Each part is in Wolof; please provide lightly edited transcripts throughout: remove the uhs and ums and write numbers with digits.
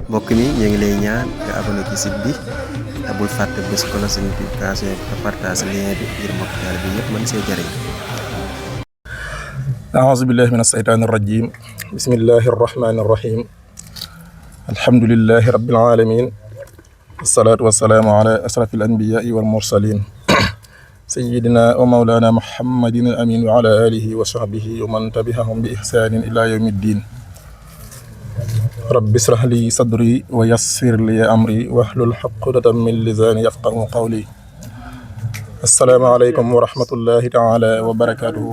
mbokk mi ñu ngi lay ñaan nga abonné ci site bi te bul fàtte bés cloche notification te partage lien bi ngir mbokk taal bi yëpp mën see jëriñ. أعوذ بالله من الشيطان الرجيم بسم الله الرحمن الرحيم الحمد لله رب العالمين والصلاة والسلام على أشرف الأنبياء والمرسلين سيدنا ومولانا محمد الأمين وعلى آله وصحبه ومن تبعهم بإحسان إلى يوم الدين رب اشرح لي صدري ويسر لي أمري واحلل عقدة من لساني يفقهوا قولي السلام عليكم ورحمة الله تعالى وبركاته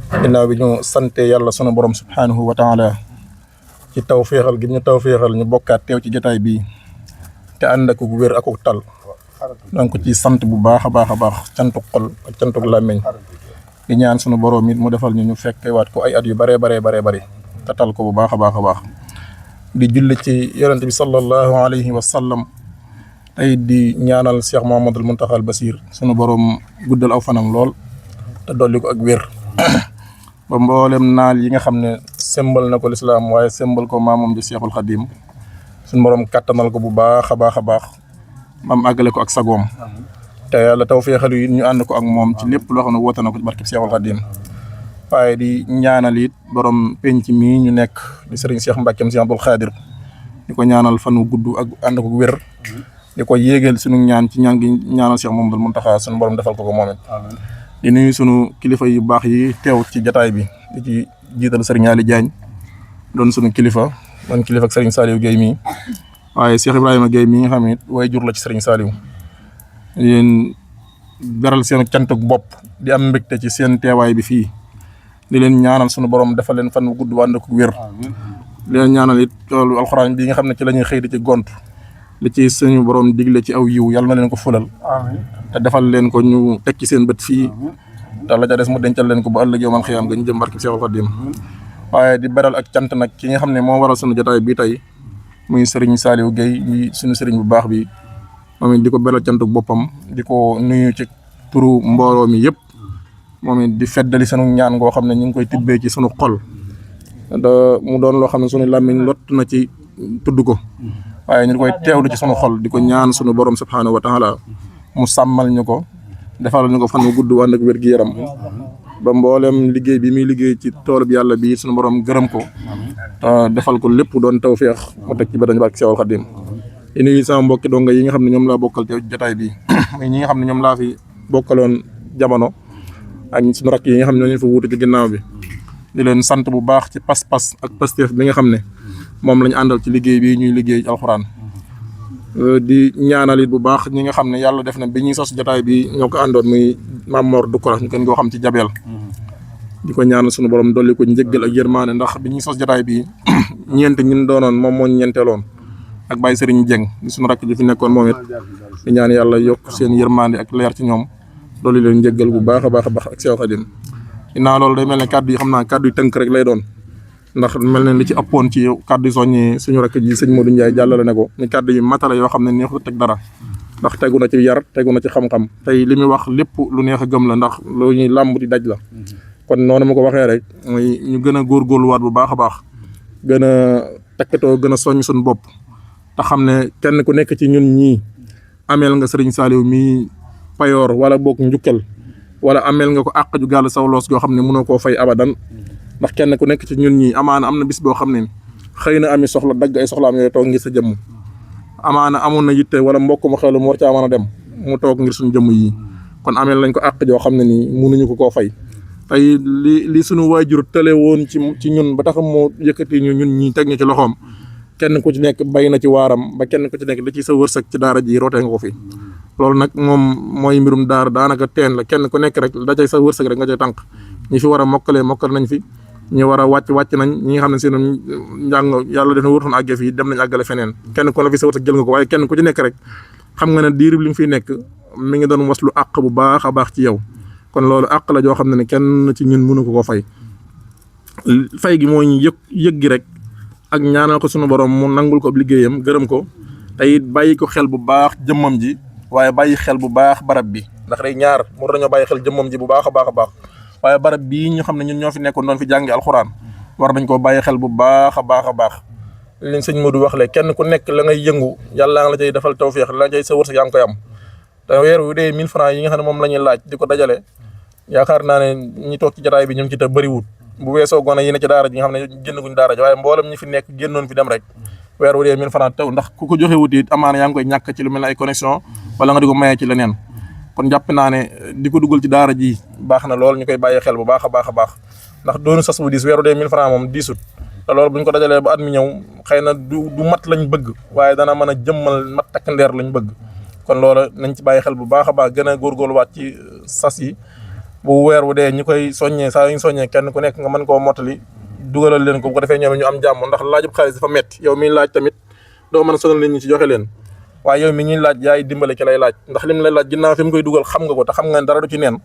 ginnaaw bi ñu sante yàlla sunu borom subhanahu wa taala ci tawféexal gi ñu tawféexal ñu bokkaat teew ci jotaay bii te ànd ak wér ak tal donc ci sant bu baax a baax cantuk xol ak cantuk làmmiñ di ñaan sunu borom it mu defal ñu fekkewaat ko ay at yu bare te tal ko bu baax a baax di julli ci yonent bi sallallahu alayhi wa sallam tey di ñaanal Cheikh Mouhamadoul Mountakha Bassir sunu borom guddal aw fanam lool te dolli ko ak wér ba mboolem naal yi nga xam ne sembal na ko lislaam waaye sembal ko maamam di Cheikhul Khadim suñu borom kattanal ko bu baax a baax mam àggale ko ak sagoom te yàlla tawfeexal yi ñu ànd ko ak moom ci lépp loo xam ne woote na ko ci barkeb Cheikhul Khadim waaye di ñaanal it borom penc mii ñu nekk di sëriñ Cheikh Mbackeem Cheikh Abdoul Khadir di ko ñaanal fan wu gudd ak ànd ko wér di ko yéegal suñu ñaan ci ñaan gi ñaanal Cheikh Mouhamadoul Mountakha suñu borom defal ko moom it di nuyu sunu kilifa yu baax yi teew ci jataay bi di ci jiital sëriñ Ali Diagne doon sunu kilifa doon kilifa ak sëriñ Saliou Guèye mii waaye Cheikh Ibrahima Guèye mii nga xam it way jur la ci sëriñ Saliou yéen beral seen cantuk bopp di am mbégte ci seen teewaay bi fii di leen ñaanal sunu borom defal leen fan wu gudd wànd ko wér di leen ñaanal it toolu alxuraan bi nga xam ne ci la ñuy xëy di ci gont li ci suñu borom digle ci aw yiw yàlla na leen ko fulal te defal leen ko ñu teg ci seen bët fii te la ca des mu dencal leen ko ba ëllëg yowmal xiyaam nga ñu jëm barke Cheikhul Khadim waaye di beral ak cant nag ki nga xam ne moo waral suñu jotaay bi tey muy sëriñ Saliou Guèye yi suñu sëriñ bu baax bi moom it di ko beral cantuk boppam di ko nuyu ci turu mbooloo mi yëpp moom it di feddali sunu ñaan ngoo xam ne ñu ngi koy tibbee ci sunu xol mu doon loo xam ne sunu làmmiñ lott na ci tudd ko waaye ñu koy teewlu ci sunu xol di ko ñaan sunu borom subhanahu wa taala mu sàmmal ñu ko defal ñu ko fan wu gudd ànd ak wér gi yaram ba mboolem liggéey bi muy liggéey ci toolub yàlla bi sunu borom gërëm ko te defal ko lépp doon tawféex mu teg ci badañ barke Cheikhul Khadim di nuyu sama mbokki donga yi nga xam ne ñoom laa bokkal te jotaay bi muy ñi nga xam ne ñoom laa fi bokkaloon jamono ak suñu rakk yi nga xam ne ñoo ñu fa wuute ci ginnaaw bi di leen sant bu baax ci pas-pas ak pasteef bi nga xam ne moom lañu àndal ci liggéey bi ñuy liggéey alxuraan di ñaanal it bu baax ñi nga xam ne yàlla def na bi ñuy sos jotaay bi ñoo ko àndoon muy Mame Mor Doucoura ñu gën koo xam ci Jabel di ko ñaanal suñu borom dolli ko njëggal ak yërmaane ndax bi ñuy sos jotaay bi ñeent ñun doonoon moom moo ñeenteeloon ak Baye Serigne Dieng di suñu rakk ji fi nekkoon moom it di ñaan yàlla yokk seen yërmaande ak leer ci ñoom dolli leen njëggal bu baax a baax ak Cheikhul Khadim ginnaaw loolu day mel ne kàddu yi xam naa kàddu yi tënk rek lay doon ndax mel ne li ci ëppoon ci kàddu yi soññi suñu rakk ji sëñ Modou Ndiaye jàllale ne ko ni kàddu yi matala yoo xam ne neexut teg dara ndax tegu na ci yar tegu na ci xam-xam tey li muy wax lépp lu neex a gëm la ndax lu ñuy làmb di daj la kon noonu ma ko waxee rek mooy ñu gën a góorgóorluwaat bu baax a baax gën a takkatoo gën a soññ suñu bopp te xam ne kenn ku nekk ci ñun ñii ameel nga sëriñ Saliou mi payoor wala boog njukkal wala ameel nga ko àq ju gàll saw loos goo xam ne mënoo koo fay abadan ndax kenn ku nekk ci ñun ñi amaana am na bis boo xam ne xëy na ami soxla dagg ay soxlaam yooyu toog ngir sa jëmm amaana amoon na yitte wala mbokk mu xewlu mu war caa mën a dem mu toog ngir suñu jëmm yi kon ameel lañ ko àq joo xam ne nii mënuñu ko koo fay tey li suñu waajur tële woon ci ñun ba tax mu yëkkati ñu ñun ñi teg ñu ci loxoom kenn ku ci nekk bay na ci waaram ba kenn ku ci nekk da ci sa wërsëg ci daara ji rootee nga ko fi loolu nag moom mooy mbirum daara daanaka teen la kenn ku nekk rek da cay sa wërsëg rek nga cay tànk ñi fi war a mokkal nañ fi ñi war a wàcc nañ ñi nga xam ne seen njàng yàlla def na wërtoon àggee fii dem nañ àggale feneen kenn ku ne fi sa wërsëg jël nga ko waaye kenn ku ci nekk rek xam nga ne diirib li nga fiy nekk mi ngi doon waslu àq bu baax a baax ci yow kon loolu àq la joo xam ne kenn ci ñun mënu ko koo fay gi moo ñu yëg gi rek ak ñaanal ko sunu borom mu nangul ko liggéeyam gërëm ko te it bàyyi ko xel bu baax jëmmam ji waaye bàyyi xel bu baax barab bi ndax day ñaar mu dañoo bàyyi xel jëmmam ji bu baax a baax waaye barab bii ñu xam ne ñun ñoo fi nekkoon doon fi jàngi alxuraan war nañ koo bàyyi xel bu baax a baax liñ sëñ Modou wax le kenn ku nekk la ngay yëngu yàlla nga la cay defal tawféex la cay sa wërsëg yaa ngi koy am te weer wu dee 1000 francs yi nga xam ne moom la ñuy laaj di ko dajale yaakaar naa ne ñi toog ci jataay bi ñu ngi ci te bëriwut bu weesoo gone yi ne ci daara ji nga xam ne génn guñ daara ji waaye mboolem ñi fi nekk génnoon fi dem rek weer wu dee 1000 francs taw ndax ku ko joxe wut it amaana yaa ngi koy ñàkk ci lu mel ne ay connexion wala nga di ko mayee ci leneen kon jàpp naa ne di ko dugal ci daara ji baax na lool ñu koy bàyyi xel bu baax a baax a baax ndax doonu sas bu diis weer wu dee 1000 francs moom diisut te loolu bu ñu ko dajalee ba at mi ñëw xëy na du mat lañ bëgg waaye dana mën a jëmmal mat takk ndeer lañ bëgg kon loola nañ ci bàyyi xel bu baax a baax gën a góorgóorluwaat ci sas yi bu weer wu dee ñi koy soññee saa yu ñu soññee kenn ku nekk nga mën koo mottali dugalal leen ko bu ko defee ñoom ñu am jàmm ndax laajub xaalis dafa metti yow miy laaj tamit doo mën a sonal nit ñi ci joxe leen waaye yow mi ñuy laaj yaay dimbale ki lay laaj ndax lim lay laaj ginnaaw fi mu koy dugal xam nga ko te xam nga ne dara du ci neen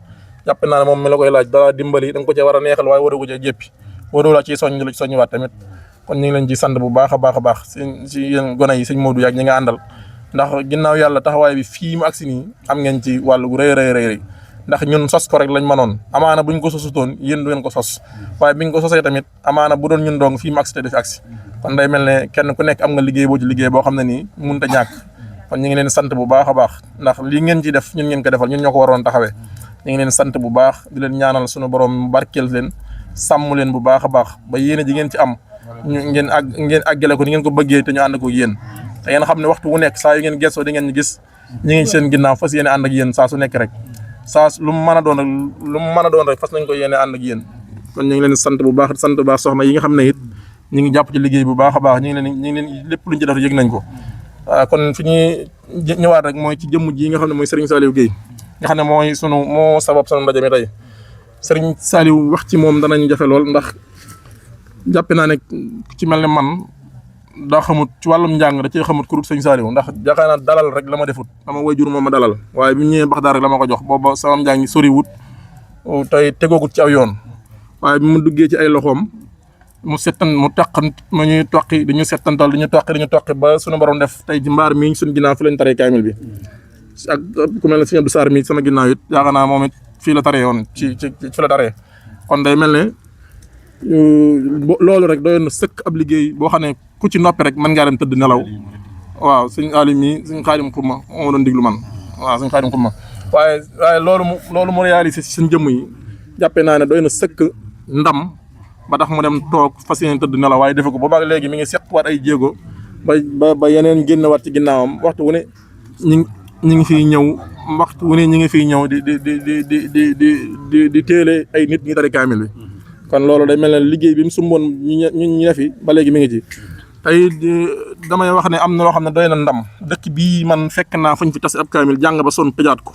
jàpp naa ne moom mi la koy laaj dara dimbali da nga ko cee war a neexal waaye waru ko cee jéppi waru la ciy soññ la ci soññiwaat tamit kon ñu ngi leen ci sant bu baax a baax a baax si yéen gone yi sëñ Modou yaag ñi nga àndal ndax ginnaaw yàlla taxawaay bi fii mu agsi nii am ngeen ci wàllu gu rëy rëy ndax ñun sos ko rek lañ mënoon amaana buñ ko sosutoon yéen du ngeen ko sos waaye biñ ko sosee tamit amaana bu doon ñun dong fii mu agsi te def agsi kon day mel ne kenn ku nekk am nga liggéey boo ci liggéey boo xam ne nii mënut a ñàkk kon ñu ngi leen sant bu baax a baax ndax lii ngeen ci def ñun ngeen ko defal ñun ñoo ko waroon taxawee ñu ngi leen sant bu baax di leen ñaanal suñu borom barkeel leen sàmm leen bu baax a baax ba yéene ji ngeen ci am ngeen àggale ko ni ngeen ko bëggee te ñu ànd ko yéen te ngeen xam ne waxtu wu nekk saa yu ngeen gëstoo di ngeen ñu gis ñu ngi seen ginnaaw fas yéene ànd ak yéen saa su nekk rek saa lu mu mën a doon rek fas nañ ko yéene ànd ak yéen kon ñu ngi leen sant bu baax sant bu baax soxna yi nga xam ne it ñu ngi jàpp ci liggéey bu baax a baax ñu ngi leen lépp luñ ci def yëg nañ ko waaw kon fi ñuy ñëwaat rek mooy ci jëmm ji nga xam ne mooy Serigne Saliou Guèye nga xam ne moo sabab sunu ndaje mi tey Serigne Saliou wax ci moom danañ jafe lool ndax jàppe naa ne ci mel ne man daa xamut ci wàllum njàng da cee xamut kurut Serigne Saliou ndax yaakaar naa dalal rek la ma defut sama waajur moom ma dalal waaye bi mu ñëwee Baxdaad rek la ma ko jox booba sama njàng sori wut tey tegoogut ci aw yoon waaye bi mu duggee ci ay loxoom mu ñuy toqi dañu settantal dañu toqi ba sunu borom def tey ci mbaar mi suñu ginnaaw fi lañ taree kaamil bi ak ku mel ne Sëñ Abdou Sarr mi sama ginnaaw it yaakaar naa moom it fii la taree woon ci fi la taree kon day mel ne loolu rek doyoon na sëkk ab liggéey boo xam ne ku ci noppi rek mën ngaa dem tëdd nelaw waaw sëñ Alim mi sëñ Xaadim Xuma moo doon diglu man waaw sëñ Xaadim Xuma waaye loolu mu réalisé si seen jëmm yi jàppee naa ne doy na sëkk ndam ba tax mu dem toog fas yéene tëdd nelaw waaye defe ko boobaag léegi mi ngi seqwaat ay jéego ba yeneen génnewaat ci ginnaawam waxtu wu ne ñi ngi fiy ñëw waxtu wu ne ñi ngi fiy ñëw di téele ay nit ñi tari kaamil bi kon loolu day mel ne liggéey bi mu sumboon ñu ne fi ba léegi mi ngi ci tey damay wax ne am na loo xam ne doy na ndam dëkk bii man fekk naa fañ fi tas ab kaamil jàng ba sonn tëjaat ko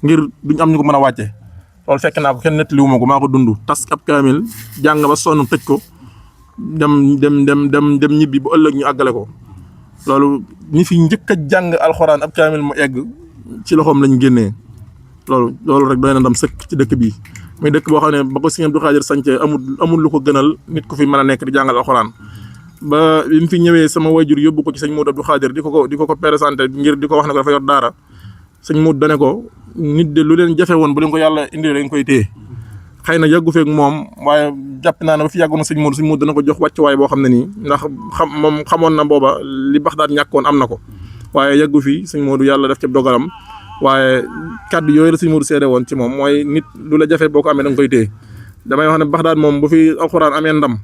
ngir duñ am ñu ko mën a wàcce loolu fekk naa ko kenn nettaliwuma ko maa ko dund tas ab kaamil jàng ba sonn tëj ko dem ñibbi bu ëllëg ñu àggale ko loolu ñi fi njëkk a jàng alxuraan ab kaamil mu egg ci loxoom lañ génnee loolu rek doy na ndam sëkk ci dëkk bii muy dëkk boo xam ne ba ko Sëñ Abdou Khadir sancee amul lu ko gënal nit ku fi mën a nekk di jàngal alxuraan ba bi mu fi ñëwee sama wayjur yóbbu ko ci sëñ Modou Abdou Khadir di ko présenté ngir di ko wax ne ko dafa yor daara sëñ Modou dane ko nit de lu leen jafe woon bu leen ko yàlla indi leen koy téye xëy na yàggu feek moom waaye jàpp naa ne ba fi yàggoon na sëñ Modou dana ko jox wàccuwaay boo xam ne nii ndax moom xamoon na booba li Baxdaad ñàkkoon am na ko waaye yàggu fi sëñ Modou yàlla def ci dogalam waaye kaddu yooyu la sëñ Modou seede woon ci moom mooy nit lu la jafe boo ko amee da nga koy téye damay wax ne Baxdaad moom bu fi alxuraan amee ndam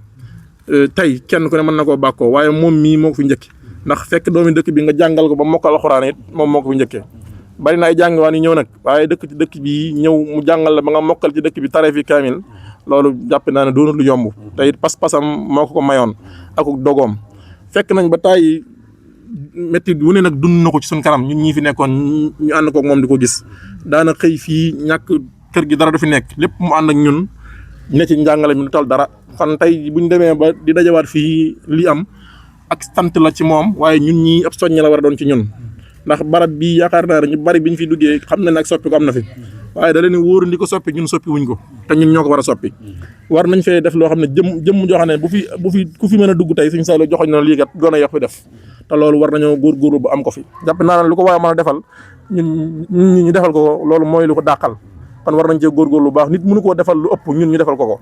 tey kenn ku ne mën na koo bàkkoo waaye moom mii moo ko fi njëkke ndax fekk doomi dëkk bi nga jàngal ko ba mokkal alxuraan it moom moo ko fi njëkkee bari na ay jàngiwaan yi ñëw nag waaye dëkk ci dëkk bi ñëw mu jàngal la ba nga mokkal ci dëkk bi tare fi kaamil loolu jàpp naa ne doonul lu yomb te it pas-pasam moo ko mayoon ak dogoom fekk nañ ba tàyyi métti wu ne nag dund na ko ci suñ kanam ñun ñii fi nekkoon ñu ànd koog moom di ko gis daana xëy fii ñàkk kër gi dara du fi nekk lépp mu ànd ak ñun ne ci njàngale mi du tal dara kon tey buñ demee ba di dajawaat fii li am ak sant la ci moom waaye ñun ñii ab soññe la war a doon ci ñun ndax barab bii yaakaar naa ne ñu bari biñ fi duggee xam na ne ak soppi ko am na fi waaye da leen wóoru ndi ko soppi ñun soppi wuñ ko te ñun ñoo ko war a soppi war nañ fee def loo xam ne jëmm joo xam ne bu fi ku fi mën a dugg tey Sëñ Saliou joxoñ na lii kat gone yox fi def te loolu war nañoo góorgóorlu ba am ko fi jàpp naa ne lu ko waaye mën a defal ñun ñu defal ko loolu mooy lu ko dàqal kon war nañ cee góorgóorlu bu baax nit mënu koo defal lu ëpp ñun ñu defal ko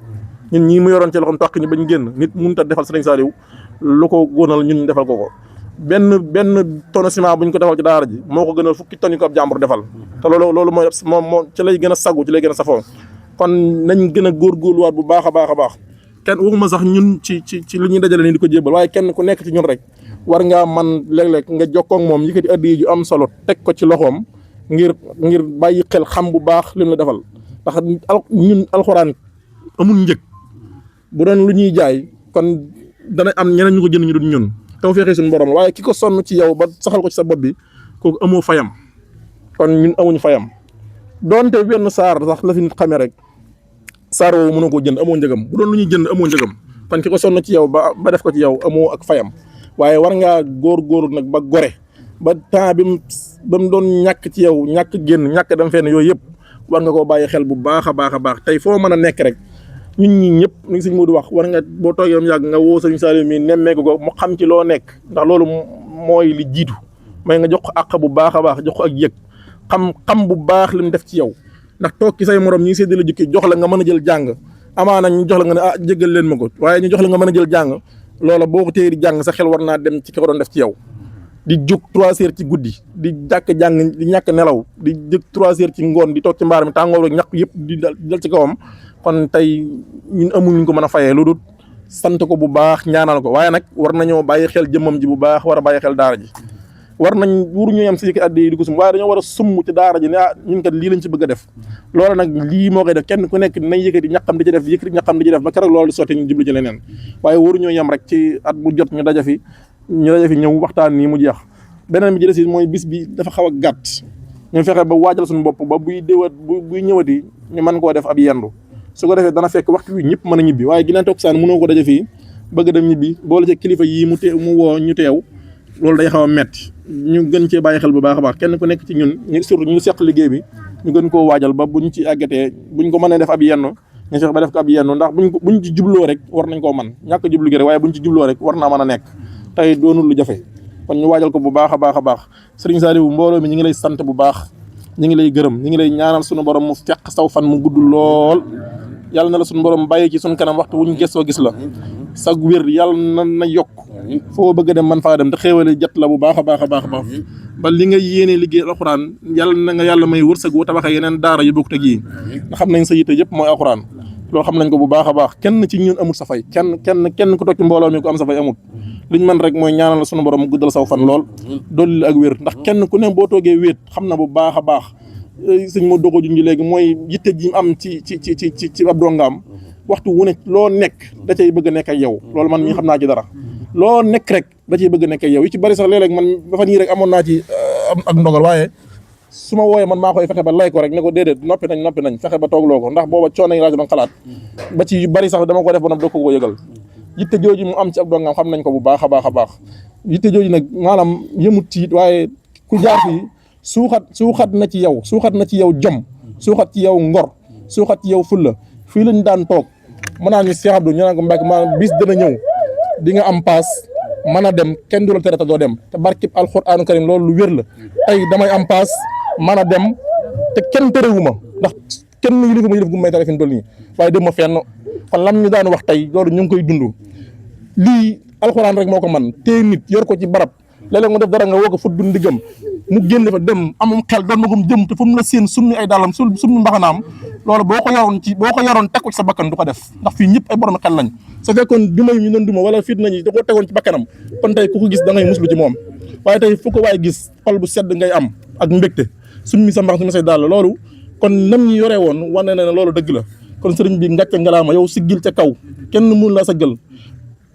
ñun ñii mu yoroon ci loxoom toq ñi bañ génn nit mënut a defal Sëñ Saliou lu ko góonal ñun defal ko benn tonne ciment bu ñu ko defal ci daara ji moo ko gënal fukki tonne ko ab jàmbur defal te loolu mooy moom ci lay gën a sagu ci lay gën a safoo kon nañ gën a góorgóorluwaat bu baax a baax kenn waxuma sax ñun ci li ñuy dajale nii di ko jébbal waaye kenn ku nekk ci ñun rek war ngaa man léeg-léeg nga jokkoo ak moom yëkkati addiya ju am solo teg ko ci loxoom ngir bàyyi xel xam bu baax lim la defal ndax ñun alxuraan amul njëg bu doon lu ñuy jaay kon dana am ñeneen ñu ko jënd ñu dul ñun taw feexee suñu borom waaye ki ko sonn ci yow ba saxal ko ci sa bopp bi kooku amoo fayam kon ñun amuñu fayam doonte benn saar sax la fi nit xamee rek saar woowu mënoo koo jënd amoo njëgam bu doon lu ñuy jënd amoo njëgam kon ki ko sonn ci yow ba def ko ci yow amoo ak fayam waaye war ngaa góor nag ba gore ba temps ba mu doon ñàkk ci yow ñàkk génn ñàkk dem fenn yooyu yëpp war nga koo bàyyi xel bu baax a baax tey foo mën a nekk rek ñun ñi ñëpp ni sëñ Modou wax war nga boo toogee am yàgg nga woo sëñ Saliou mi nemmeeku ko mu xam ci loo nekk ndax loolu mooy li jiitu may nga jox ko àq bu baax a baax jox ko ak yëg xam bu baax li mu def ci yow ndax toog ki say morom ñi séddale jukki jox la nga mën a jël jàng amaana ñu jox la nga ne jéggal leen ma ko waaye ñu jox la nga mën a jël jàng loola boo ko téye di jàng sa xel war naa dem ci ki ko doon def ci yow di jug 3 heures ci guddi di jàkk jàng di ñàkk nelaw di jug 3 heures ci ngoon di toog ci mbaar mi tàngoor ak ñaq yëpp di dal ci kawam kon tey ñun amuñu ko mën a fayee lu dul sant ko bu baax ñaanal ko waaye nag war nañoo bàyyi xel jëmmam ji bu baax war a bàyyi xel daara ji waruñu yem si yëkkati addi yi di ko sum waaye dañoo war a summ ci daara ji ne ñun kat lii lañ ci bëgg a def loolu nag lii moo koy def kenn ku nekk nañ yëkkati ñaqam di ci def yëkkati ñaqam di ci def ba keroog loolu di sotti ñu jublu ci leneen waaye waruñoo yem rek ci at bu jot ñu daja fi ñëw waxtaan nii mu jeex beneen bi ci des mooy bis bi dafa xaw a gàtt ñu fexe ba waajal suñu bopp ba buy ñëwati ñu mën koo def ab yendu su ko defee dana fekk waxtu wi ñëpp mën a ñibbi waaye ginnaaw takkusaan mënoo ko daje fii bëgg dem ñibbi boole ci kilifa yii mu woo ñu teew loolu day xaw a metti ñu gën cee bàyyi xel bu baax a baax kenn ku nekk ci ñun surtout ñu seq liggéey bi ñu gën koo waajal ba buñ ci àggatee buñ ko mënee def ab yenn ñu fexe ba def ko ab yenn ndax buñ ci jubloo rek war nañ koo mën ñàkk jublu gi rek waaye buñ ci jubloo rek war naa mën a nekk tey doonul lu jafe kon ñu waajal ko bu baax a baax Serigne Saliou mbooloo mi ñu ngi lay sant bu baax ñu ngi lay gërëm ñu ngi lay ñaanal suñu borom mu fekk saw fan mu gudd lool yàlla na la suñu borom bàyyi ci suñu kanam waxtu wuñu gëstoo gis la sag wér yàlla na yokk foo bëgg a dem man faa dem te xéewale jot la bu baax a baax ba li nga yéene liggéey alxuraan yàlla may wërsëg wu tabaxee yeneen daara yu bokkut ak yi nga xam nañ sa yitte yëpp mooy alxuraan loolu xam nañ ko bu baax a baax kenn ci ñun amul sa fay kenn ku toog ci mbooloo mi ko am sa fay amul liñ mën rek mooy ñaanal la suñu borom mu guddal saw fan lool dolli la ak wér ndax kenn ku ne boo toogee wéet xam na bu baax a baax sëñ moo dogo junj léegi mooy yitte ji am ci ab dongaam waxtu wu ne loo nekk da cay bëgg a nekk ak yow loolu man mii xam naa ci dara loo nekk rek da cay bëgg a nekk ak yow yi ci bari sax léeg-léeg man ba fa nii rek amoon naa ci ak ndogal waaye su ma wooyee man maa koy fexe ba lay ko rek ne ko déedéet noppi nañ fexe ba toogloo ko ndax booba coono yi laa doon xalaat ba ci yu bari sax dama ko def ba nag doo ko yëgal yitte jooju mu am ci ab dongaam xam nañ ko bu baax a baax yitte jooju nag maanaam yëmut ci waaye ku jaar fii suuxat na ci yow jom suuxat ci yow ngor suuxat ci yow fulla fii lañ daan toog mën naa ñu Cheikh Abdou ñu naan ko Mbacke maanaam bis dana ñëw di nga am paas mën a dem kenn du la tere te doo dem te barkib alxuraanu karim loolu lu wér la tey damay am paas mën a dem te kenn terewuma ndax kenn ñu ko ma def gu may tere fi mu toll nii waaye dem ma fenn kon lam ñu daan wax tey loolu ñu ngi koy dund lii alxuraan rek moo ko man tey nit yor ko ci barab léeg-léeg mu def dara nga woo ko fut bu ndiggam mu génn fa dem amum xel doon magum jëm te fu mu la seen summi ay dàllam summi mbaxanaam loolu boo ko yoroon teg ko ci sa bakkan du ko def ndax fii ñëpp ay borom xel lañ su fekkoon duma ñu doon duma wala fit nañu da koo tegoon ci bakkanam kon tey ku ko gis da ngay muslu ci moom waaye tey fu ko waaye gis xol bu sedd ngay am ak mbégte summi sa mbax summi say dàll loolu kon nam ñu yoree woon wane na ne loolu dëgg la kon sëriñ bi ngàcce ngalaama yow siggil ca kaw kenn mun la saggal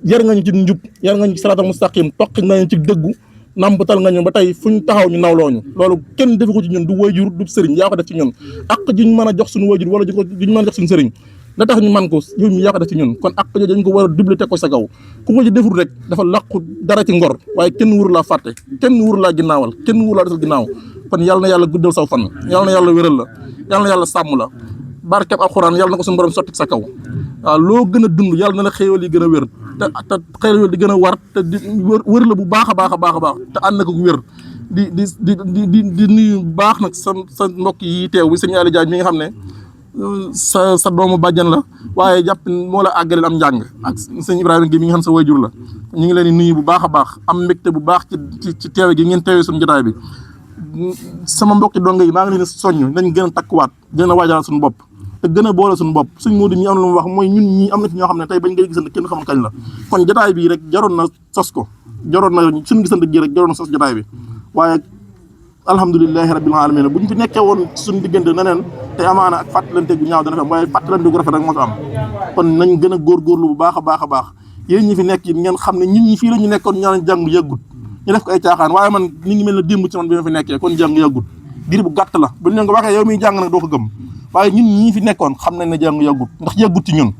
yar nga ñu ci njub yar nga ñu ci salaatal mustaqim toqi nga ñu ci dëggu nambatal nga ñu ba tey fu ñu taxaw ñu nawloo ñu loolu kenn defu ko ci ñun du wayjur du sëriñ yaa ko def ci ñun ak juñ mën a jox suñu wayjur wala juñ mën a jox suñu sëriñ la tax ñu man ko yow mi yaa ko def ci ñun kon ak jooju dañ ko war a double teg ko sa kaw ku ko ci deful rek dafa làqu dara ci ngor waaye kenn wuru laa fàtte kenn wuru laa ginnaawal kenn wuru laa desal ginnaaw kon yàlla na yàlla guddal saw fan yàlla na yàlla wéral la yàlla na yàlla sàmm la barkeb alxuraan yàlla na ko suñu borom sotti sa kaw waaw loo gën a dund yàlla na la xéewal yi gën a wér te xéewal di gën a war te di wër la bu baax a baax te ànd ko wér di nuyu bu baax nag sa mbokk yi teew bi sëñ Aliou Diagne mi nga xam ne sa doomu bàjjan la waaye jàpp moo la àggaleel am njàng ak sëñ Ibrahima gi mi nga xam sa wayjur la ñu ngi leen di nuyu bu baax a baax am mbégte bu baax ci teewe gi ngeen teewee suñu jotaay bi sama mbokki donga yi maa ngi leen di soññ nañ gën a takkuwaat gën a waajal suñu bopp te gën a boole suñu bopp suñ Modou ñi am lu mu wax mooy ñun ñii am na ci ñoo xam ne tey bañ ngay gisante kenn xamul kañ la kon jotaay bi rek jaroon na sos ko jaroon na suñu gisante gi rek jaroon na sos jotaay bi waaye alhamdulilahi rabbil alamin bu ñu fi nekkee woon suñu diggante neneen te amaana ak fàttalante gu ñaaw dana fi am waaye fàttalante gu rafet rek moo fi am kon nañ gën a góorgóorlu bu baax a baax a baax yéen ñi fi nekk yi ngeen xam ne ñun ñi fii la ñu nekkoon ñaan jàng yàggut ñu def ko ay caaxaan waaye man ni ngi mel ne démb ci man bi ma fi nekkee kon jàng yàggut diir bu gàtt la bu ñu ko waxee yow miy jàng nag doo ko gëm waaye ñun ñii fi nekkoon xam nañ ne jàng yàggut ndax yàggut ci ñun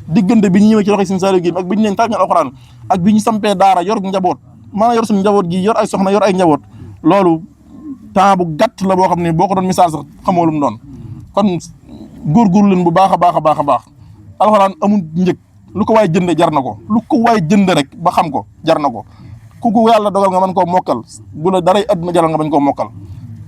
diggante bi ñu ñëwee ci loxo Sëriñ Saliou gi ak bi ñu leen tàggal alxuraan ak bi ñu sampee daara yor njaboot maanaam yor suñu njaboot gi yor ay soxna yor ay njaboot loolu temps bu gàtt la boo xam ne boo ko doon misaal sax xamoo lu mu doon kon góorgóorlu leen bu baax a baax a baax a baax alxuraan amul njëg lu ko waay jënde jar na ko lu ko waay jënde rek ba xam ko jar na ko ku ko yàlla dogal nga mën koo mokkal bu la daray àdduna jaral nga bañ koo mokkal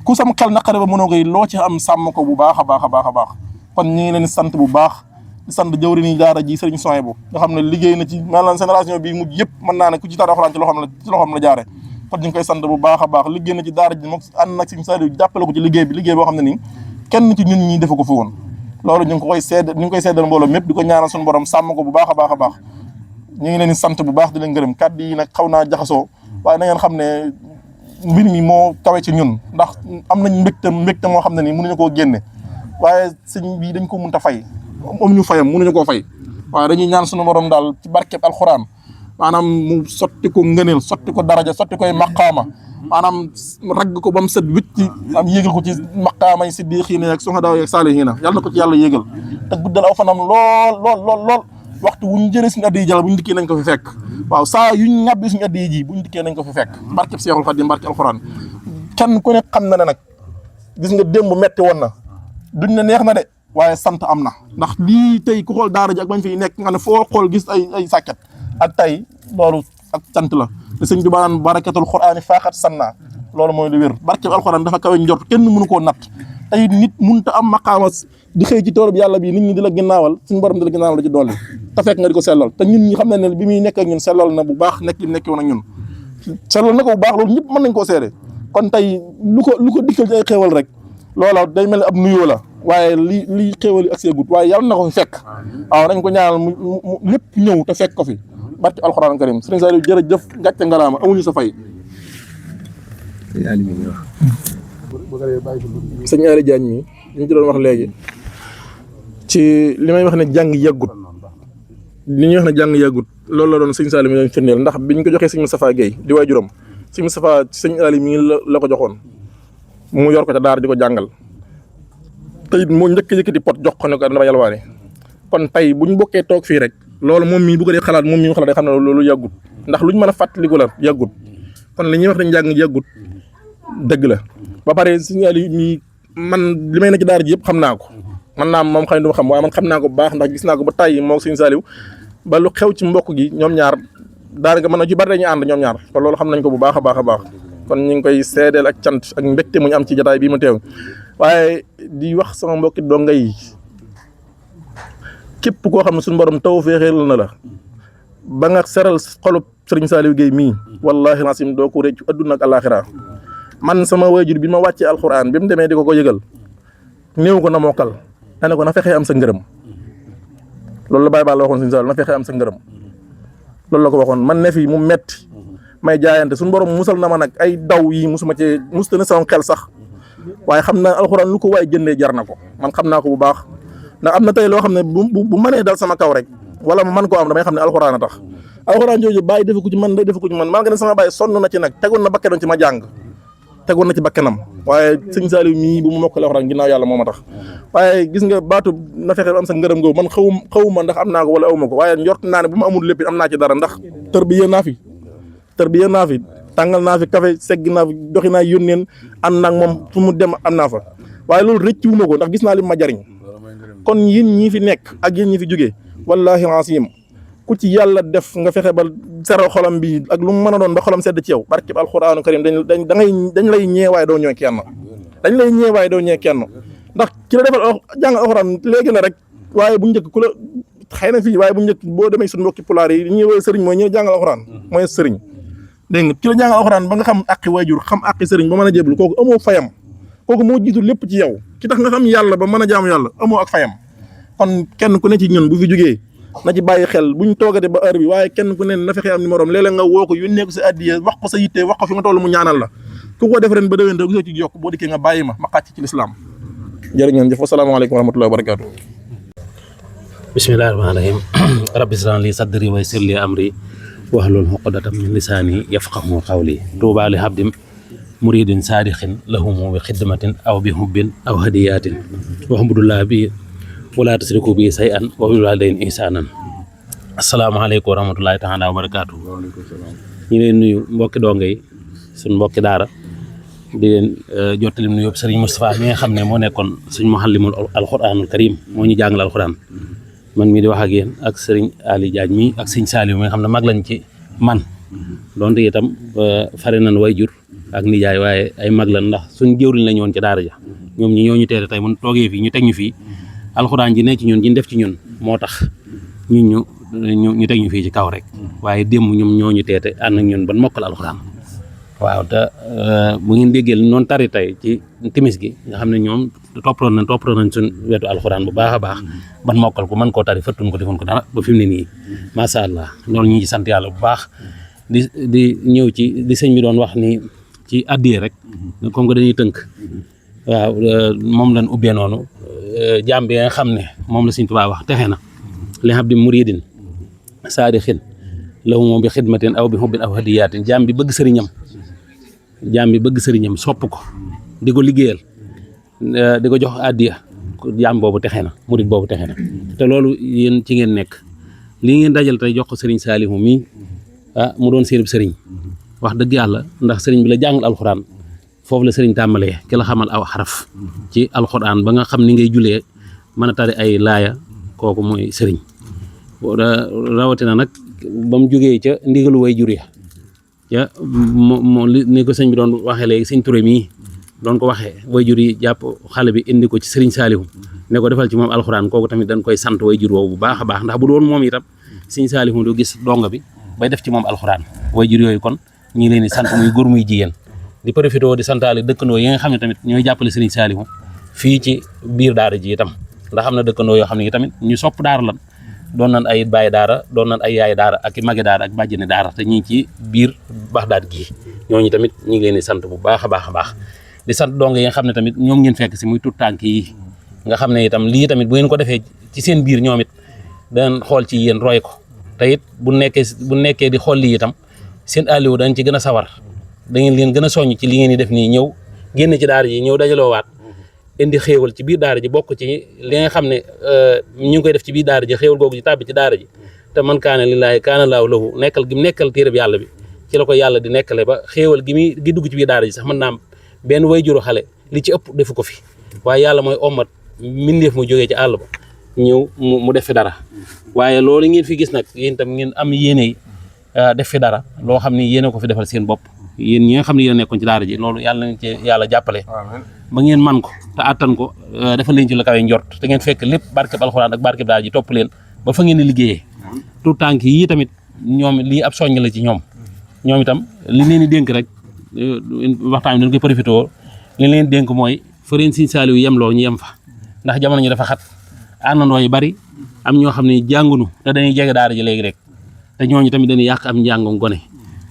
ku sam xel naqare ba mënoo koy loo ci am sàmm ko bu baax a baax a baax a baax kon ñu ngi leen di sant bu baax di sant jëwri ni daara ji sëriñ Souhaïbou nga xam ne liggéey na ci maanaam génération bi mujj yëpp mën naa ne ku ci tara alxuraan ci loxoom la jaare kon ñu ngi koy sant bu baax a baax liggéey na ci daara ji moom ànd nag Sëriñ Saliou jàppale ko ci liggéey boo xam ne nii kenn ci ñun ñi defu ko fi woon loolu ñu ngi koy seedal mbooloo mépp di ko ñaanal suñu borom sàmm ko bu baax a baax a baax ñu ngi leen di sant bu baax di leen gërëm kàddu yi nag xaw naa jaxasoo waaye na ngeen xam ne mbir mi moo kawe ci ñun ndax am nañ mbégte moo xam ne nii mënuñu koo génne waaye sëñ bi dañ ko mënta fay amuñu fayam mënuñu koo fay waaye dañuy ñaan suñu borom daal ci barkeb alxuraan maanaam mu sotti ko ngëneel sotti ko daraja sotti koy maqaama maanaam ragg ko ba mu set wicc am yéegal ko ci maqaama yi siddiqiina ak suhadaa ak saalihiina yàlla na ko ci yàlla yéegal te guddal aw fanam lool waxtu wu ñu jëlee suñu addi yi jàll bu ñu dikkee nañ ko fi fekk waaw saa yu ñu ñàbbi suñu addi ji bu ñu dikkee nañ ko fi fekk barkeb Seexul Xadiim barke alxuraan kenn ku ne xam na ne nag gis nga démb metti woon na duñ ne neex na de waaye sant am na ndax lii tey ku xool daara ji ak bañ fiy nekk nga ne foo xool gis ay sàkket ak tey loolu ak sant la te sëñ bi naan barakatul xuraani faaxat sanna loolu mooy lu wér barkeb alxuraan dafa kawe njort kenn mënu koo natt tey nit mënut a am maqaama di xëy ci toolu bi yàlla bi nit ñi di la ginnaawal suñu borom di la ginnaawal da ci dolli te fekk nga di ko sellal te ñun ñi xam ne bi muy nekk ak ñun sellal na bu baax nekk woon ak ñun sellal na ko bu baax loolu ñëpp mën nañ koo seede kon tey lu ko dikkal ci ay xéewal rek loola day mel ni ab nuyoo la waaye li xéewal yi ak see gut waaye yàlla na ko fi fekk waaw nañ ko ñaanal mu lépp ñëw te fekk ko fi barke alxuraan karim Sëriñ Saliou jërëjëf gàcce ngalaama amuñu sa fay sëñ Ali Diagne mi ñu ci doon wax léegi ci li may wax ne jàng yàggut li ñuy wax ne jàng yàggut loolu la doon sëñ Saliou mi doon firndeel ndax biñ ko joxee sëñ Moustapha Guèye di waajuram sëñ Moustapha sëñ Ali mi la ko joxoon mu yor ko ca daara di ko jàngal te it moo njëkk yëkkati pot jox ko ne ko dama yalwaane kon tey bu ñu bokkee toog fii rek loolu moom mii bu ko dee xalaat moom mii xalaat day xam ne loolu yàggut ndax luñ mën a fàttaliku la yàggut kon li ñuy wax ne njàng yàggut dëgg la ba pare sëñ Ali mii man li may na ci daara ji yëpp xam naa ko man naa moom xam ne du ma xam waaye man xam naa ko bu baax ndax gis naa ko ba tàyyi moo sëñ Saliou ba lu xew ci mbokk gi ñoom ñaar daanaka mën na ci bari dañuy ànd ñoom ñaar kon loolu xam nañ ko bu baax a baax a baax kon ñu ngi koy seedeel ak cant ak mbégte mu ñu am ci jotaay bii mu teew waaye di wax sama mbokki donga yi képp koo xam ne suñu borom taw féexeel na la ba nga seral xolub Sëriñ Saliou Guèye mii wallahi lasim doo ko réccu adduna ak alaxira man sama waajur bi ma wàccee alxuraan bi mu demee di ko yëgal néew ko na mokkal dane ko na fexee am sa ngërëm loolu la Baye Balla waxoon Sëriñ Saliou na fexee am sa ngërëm loolu la ko waxoon man ne fi mu metti may jaayante suñu borom musal na ma nag ay daw yi musta na sama xel sax waaye xam naa alxuraan lu ko waay jëndee jar na ko man xam naa ko bu baax ndax am na tey loo xam ne bu mënee dal sama kaw rek wala ma mën koo am damay xam ne alxuraan a tax alxuraan jooju bàyyi defu ko ci man day defu ko ci man maa nga ne sama bàyyi sonn na ci nag tegoon na bakkenam ci ma jàng tegoon na ci bakkenam waaye sëñ Saliou mii bu mu mokkale alxuraan ginnaaw yàlla moo ma tax waaye gis nga baatu na fexe am sa ngërëm googu man xawuma ndax am naa ko wala awuma ko waaye njort naa ne bu ma amul lépp am naa ci dara ndax tërbiya naa fi tàngal naa fi café segg naa fi doxi naa yónneen ànd naag moom fu mu dem am naa fa waaye loolu rëccu ma ko ndax gis naa li ma jariñ kon yéen ñii fi nekk ak yéen ñi fi jógee wallahi asim ku ci yàlla def nga fexe ba seral xolam bi ak lu mu mën a doon ba xolam sedd ci yow barke alxuraanu karim dañ lay ñeewaay doo ñëw kenn ndax ki la defal jàngal alxuraan léegi la rek waaye bu njëkk ku la xëy na fii waaye bu njëkk boo demee suñu mbokki pulaar yi ñuy woowee sëriñ mooy ñu jàngal alxuraan mooy sëriñ dégg nga ki la jàngal alxuraan ba nga xam àqi waajur xam àqi sëriñ ba mën a jéblu kooku amoo fayam kooku moo jiitu lépp ci yow ki tax nga xam yàlla ba mën a jaamu yàlla amoo ak fayam kon kenn ku ne ci ñun bu fi jógee na ci bàyyi xel buñ toogate ba heure bi waaye kenn ku ne na fexe am numéro am léeg-léeg nga woo ko yónnee ko sa addiya wax ko sa yitte wax ko fi nga toll mu ñaanal la ku ko def ren ba déwén gisoo ci yokk boo dikkee nga bàyyi ma xàcc ci lislaam jërë ngeen jëf asalaamaaleykum wa rahmatullahi wa barakaatu. bismillahi rahmaani rahim rabbi ishrah li sadri wa yassir li amri wahlul uqdatam min lisaani yafqahu qawli tuuba li abdin muridin saadixin lahumu bi xidmatin aw bi hubbin aw hadiyatin wahmudullah bi wala tusriku bi shay'an wa bil walidayni ihsanan. asalaamaaleykum wa rahmatullahi taala wa barakaatu. ñu leen nuyu mbokki donga yi suñ mbokki daara di leen jottalim nu yóbbu sëriñ Moustapha mi nga xam ne moo nekkoon suñ muallimul alquranul karim moo ñu jàngal alquran man mii di wax ak yéen ak sëriñ Ali Diagne mii ak sëriñ Saliou mi nga xam ne mag lañ ci man donte itam fare nañ way jur ak nijaay waaye ay mag lañ ndax suñ jëwriñ la ñoon ci daara ja ñoom ñi ñoo ñu teere tey mun toogee fii ñu teg ñu fii alxuraan ji ne ci ñun ji def ci ñun moo tax ñu teg ñu fii ci kaw rek waaye démb ñoom ñoo ñu teete ànd ak ñun ban mokkal alxuraan waaw te bu ngeen déggee noonu tari tey ci timis gi nga xam ne ñoom toppatoon nañ suñ wetu alxuraan bu baax a baax ban mokkal ko mën koo tari fëttuñ ko defoon ko dara ba fi mu ne nii macha allah loolu ñu ngi sant yàlla bu baax di ñëw ci di sëñ bi doon wax ni ci addiyee rek comme que dañuy tënk waaw moom lañ ubbee noonu jaam bi nga xam ne moom la Sëñ Tuubaa wax texe na li abdi muridin saadixin lahu bi xidmatin aw bi hubbin aw hadiyatin jaam bi bëgg sëriñam sopp ko di ko liggéeyal di ko jox addiya jaam boobu texe na murid boobu texe na te loolu yéen ci ngeen nekk lii ngeen dajal tey jox ko sëriñ Saalihu mii mu doon séerib sëriñ wax dëgg yàlla ndax sëriñ bi la jàngal alxuraan foofu la sëriñ tàmbalee ki la xamal aw xaraf ci alxuraan ba nga xam ni ngay julee mën a tari ay laaya kooku mooy sëriñ rawatina nag ba mu jógee ca ndigalu way jur ya ni ko sëñ bi doon waxee léegi sëñ Touré mii doon ko waxee way jur yi jàpp xale bi indi ko ci sëriñ Saalihu ne ko defal ci moom alxuraan kooku tamit dañ koy sant way jur woowu bu baax a baax ndax bu doon moom itam sëriñ Saalihu du gis donga bi bay def ci moom alxuraan way jur yooyu kon ñu ngi leen di sant muy góor muy jigéen di profité di santaale dëkkandoo yi nga xam ne tamit ñooy jàppale sëriñ Saalihu fii ci biir daara ji itam ndax xam na dëkkandoo yoo xam ne tamit ñu sopp daara lan doon nañ ay baay daara doon nañ ay yaay daara ak i magi daara ak bàjjene daara te ñu ngi ci biir Baxdaad gii ñooñu tamit ñu ngi leen di sant bu baax a baax a baax di sant dong yi nga xam ne tamit ñoom ngeen fekk si muy tut tànk yi nga xam ne itam lii tamit bu ngeen ko defee ci seen biir ñoom it danañ xool ci yéen roy ko te it bu nekkee di xool lii itam seen àlliwu dañ ci gën a sawar da ngeen leen gën a soññ ci li ngeen di def nii ñëw génn ci daara ji ñëw dajaloowaat indi xéewal ci biir daara ji bokk ci li nga xam ne ñu ngi koy def ci biir daara ji xéewal googu ci tàbbi ci daara ji te man kaana lillaahi kaana laahu lahu nekkal gi mu nekkal téereb yàlla bi ci la ko yàlla di nekkale ba xéewal gi dugg ci biir daara ji sax mën naa am benn way juru xale li ci ëpp defu ko fi waaye yàlla mooy ommat mbindeef mu jógee ci àll ba ñëw mu def fi dara waaye loolu ngeen fi gis nag yéen tam ngeen am yéene def fi dara loo xam ne yéene ko fi defal seen bopp yéen ñi nga xam ne yéen nekkoon ci daara ji loolu yàlla nañ ci yàlla jàppale ba ngeen man ko te attan ko dafa leen ci la kawe njort te ngeen fekk lépp barkeb alxuraan ak barkeb daara ji topp leen ba fa ngeen di liggéeyee tout tànk yi tamit ñoom lii ab soññ la ci ñoom itam li leen di dénk rek waxtaan bi dañ koy profité li leen dénk mooy fa leen Sëriñ Saaliw yem loo ñu yem fa ndax jamono ñu dafa xat àndandoo yu bari am ñoo xam ne jàngunu te dañuy jege daara ji léegi rek te ñooñu tamit dañuy yàq am njàngum gone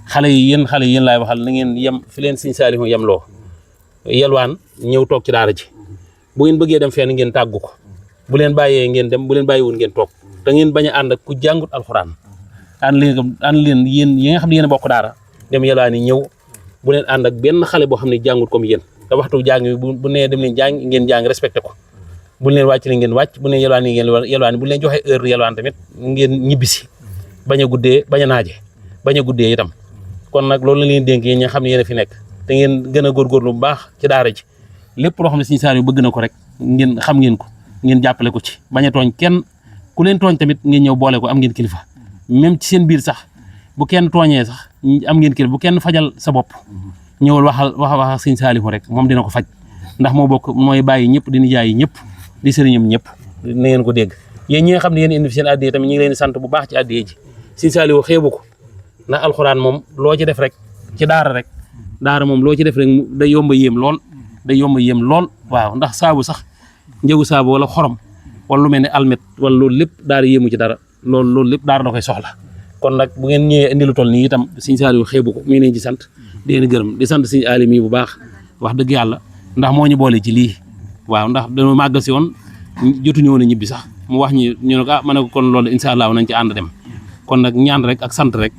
xale yi yéen laay waxal na ngeen yem fi leen Sëriñ Saaliw yem loo yelwaan ñëw toog ci daara ji bu ngeen bëggee dem fenn ngeen tàggu ko bu leen bàyyee ngeen dem bu leen bàyyiwul ngeen toog te ngeen bañ a ànd ak ku jàngut alxuraan ànd leen yéen yi nga xam ne yéen a bokk daara dem yelwaan yi ñëw bu leen ànd ak benn xale boo xam ne jàngut comme yéen te waxtu jàng bi bu nee dem leen jàng ngeen jàng respecté ko bu leen wàcc ngeen wàcc bu leen yelwaan yi ngeen yelwaan bu leen joxee heure yelwaan tamit ngeen ñibbisi bañ a guddee bañ a naaje bañ a guddee itam kon nag loolu la leen dénk yéen ñi nga xam ne yéen a fi nekk te ngeen gën a góorgóorlu bu baax ci daara ji lépp loo xam ne Sëriñ Saaliw bëgg na ko rek ngeen xam ngeen ko ngeen jàppale ko ci bañ a tooñ kenn ku leen tooñ tamit ngeen ñëw boole ko am ngeen kilifa même ci seen biir sax bu kenn tooñee sax am ngeen kilifa bu kenn fajal sa bopp ñëwal wax ak Sëriñ Saaliw rek moom dina ko faj ndax moo bokk mooy bàyyi ñëpp di nijaay ñëpp di sëriñam ñëpp na ngeen ko dégg yéen ñi nga xam ne yéen indi fi seen addiya tamit ñu ngi leen di sant bu baax ci addiya ji Sëriñ Saaliw xeebu ko ndax alxuraan moom loo ci def rek ci daara moom loo ci def rek day yomba yéem lool waaw ndax saabu sax njëgu saabu wala xorom wala lu mel ne almet wala loolu lépp daara yéemu ci dara loolu lépp daara da koy soxla kon nag bu ngeen ñëwee indi lu toll nii itam Sëriñ Saaliw xeebu ko mi ngi leen ci sant di leen gërëm di sant Sëriñ Aali mi bu baax wax dëgg yàlla ndax moo ñu boole ci lii waaw ndax dañoo màggal si woon jotuñu woon a ñibbi sax mu wax ñu ne ko ma ne ko kon loolu incha allah nañ ci ànd dem kon nag ñaan rek ak sant rek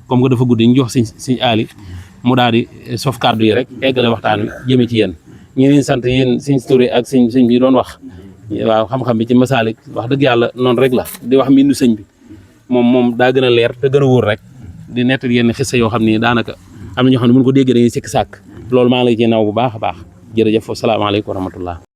comme que dafa guddi ñu jox Sëriñ Aali mu daal di sof kàddu yi rek eggale waxtaan wi jëmee ci yéen ñu ngi sant yéen Sëriñ Touré ak sëñ bi doon wax waaw xam-xam bi ci Masaalik wax dëgg yàlla noonu rek la di wax mbindu sëñ bi moom daa gën a leer te gën a wóor rek di nettal yenn xissa yoo xam ni daanaka am na ñoo xam ne mun ko déggee dañuy sikk sàkk loolu maa ngi lay ci naw bu baax a baax jërëjëf asalaamaaleykum wa rahmatullah